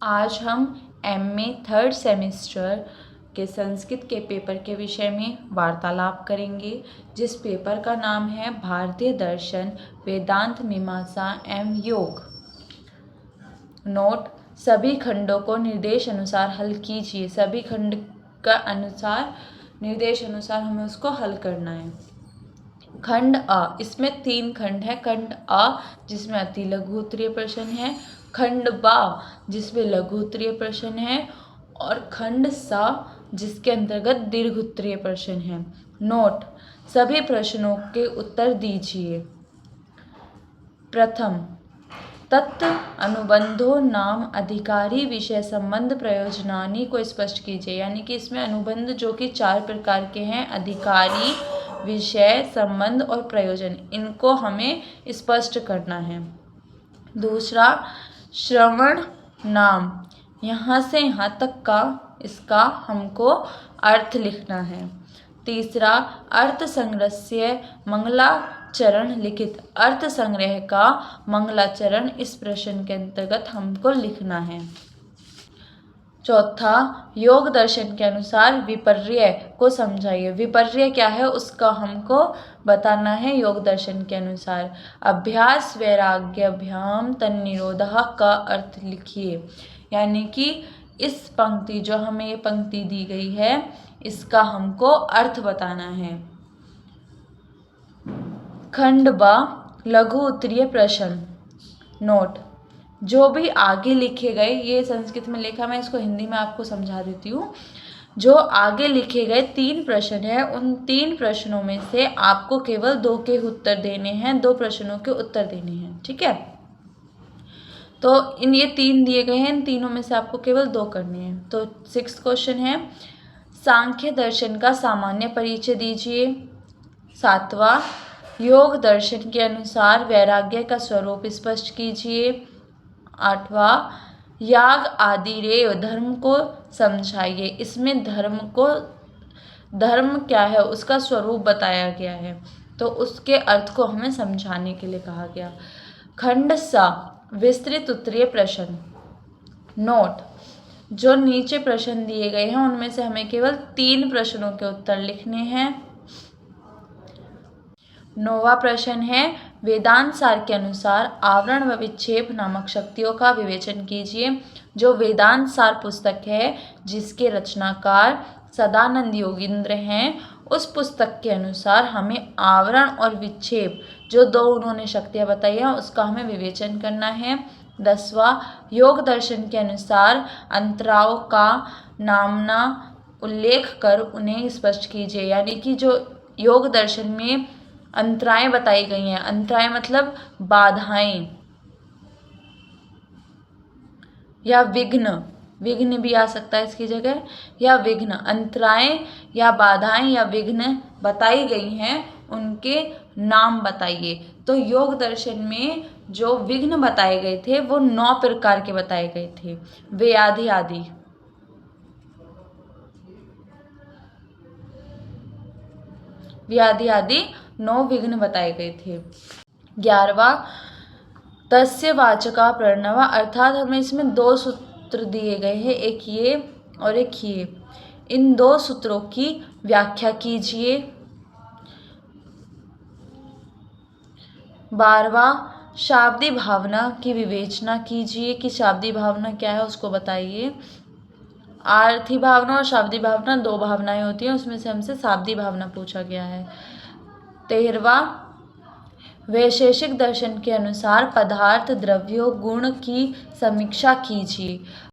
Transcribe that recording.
आज हम MA third semester के संस्कृत के पेपर के विषय में वार्तालाप करेंगे, जिस पेपर का नाम है भारतीय दर्शन, वेदांत, मीमांसा एवं योग। नोट: सभी खंडों को निर्देश अनुसार हल कीजिए। सभी खंड का अनुसार निर्देश अनुसार हमें उसको हल करना है। खंड अ, इसमें 3 खंड है। खंड अ जिसमें अति लघु उत्तरीय प्रश्न है, खंड बा जिसमें लघु उत्तरीय प्रश्न है, और खंड सा जिसके अंतर्गत दीर्घ उत्तरीय प्रश्न है। नोट: सभी प्रश्नों के उत्तर दीजिए। प्रथम, तत् अनुबंधो नाम अधिकारी विषय संबंध प्रयोजनानि को स्पष्ट कीजिए। यानी कि इसमें अनुबंध जो कि 4 प्रकार के हैं: अधिकारी, विषय, संबंध और प्रयोजन, इनको हमें स्पष्ट करना है। दूसरा, श्रवण नाम, यहाँ से यहाँ तक का इसका हमको अर्थ लिखना है। तीसरा, अर्थ संग्रहस्य मंगलाचरण लिखित, अर्थ संग्रह का मंगलाचरण इस प्रश्न के अंतर्गत हमको लिखना है। चौथा, योग दर्शन के अनुसार विपर्य को समझाइए। विपर्य क्या है उसका हमको बताना है योग दर्शन के अनुसार। अभ्यास वैराग्याभ्याम तन्निरोधः का अर्थ लिखिए। यानी कि इस पंक्ति, जो हमें ये पंक्ति दी गई है, इसका हमको अर्थ बताना है। खंड ब, लघु उत्तरीय प्रश्न। नोट: जो भी आगे लिखे गए, ये संस्कृत में लिखा, मैं इसको हिंदी में आपको समझा देती हूँ। जो आगे लिखे गए 3 प्रश्न हैं, उन 3 प्रश्नों में से आपको केवल 2 के उत्तर देने हैं, 2 प्रश्नों के उत्तर देने हैं। ठीक है, तो ये 3 दिए गए हैं, इन तीनों में से आपको केवल 2 करने हैं। तो 6th क्वेश्चन है, सांख्य दर्शन का सामान्य परिचय दीजिए। 7वां, योग दर्शन के अनुसार वैराग्य का स्वरूप स्पष्ट कीजिए। 8वां, याग आदि रेव धर्म को समझाइए। इसमें धर्म क्या है उसका स्वरूप बताया गया है, तो उसके अर्थ को हमें समझाने के लिए कहा गया। खंड सा, विस्तृत उत्तरीय प्रश्न। नोट: जो नीचे प्रश्न दिए गए हैं उनमें से हमें केवल 3 प्रश्नों के उत्तर लिखने हैं। 9वां प्रश्न है, वेदांत सार के अनुसार आवरण व विक्षेप नामक शक्तियों का विवेचन कीजिए। जो वेदांत सार पुस्तक है, जिसके रचनाकार सदानंद योगींद्र हैं, उस पुस्तक के अनुसार हमें आवरण और विक्षेप, जो 2 उन्होंने शक्तियाँ बताई हैं, उसका हमें विवेचन करना है। 10वां, योग दर्शन के अनुसार अंतराओं का नामना उल्लेख कर उन्हें स्पष्ट कीजिए। यानी कि जो योग दर्शन में अंतराएं बताई गई हैं, अंतराएं मतलब बाधाएं या विघ्न, विघ्न भी आ सकता है इसकी जगह, या विघ्न, अंतराएं या बाधाएं या विघ्न बताई गई हैं, उनके नाम बताइए। तो योग दर्शन में जो विघ्न बताए गए थे वो 9 प्रकार के बताए गए थे। व्याधि आदि, व्याधि आदि 9 विघ्न बताए गए थे। 11वां, तस्य वाचका प्रणव, अर्थात हमें इसमें 2 सूत्र दिए गए हैं, एक ये और एक ये। इन 2 सूत्रों की व्याख्या कीजिए। 12वां, शाब्दी भावना की विवेचना कीजिए कि शाब्दी भावना क्या है उसको बताइए। आर्थी भावना और शाब्दी भावना 2 भावनाएं होती हैं, उसमें से हमसे शाब्दी भावना पूछा गया है। 13वां, वैशेषिक दर्शन के अनुसार पदार्थ, द्रव्यों, गुण की समीक्षा कीजिए।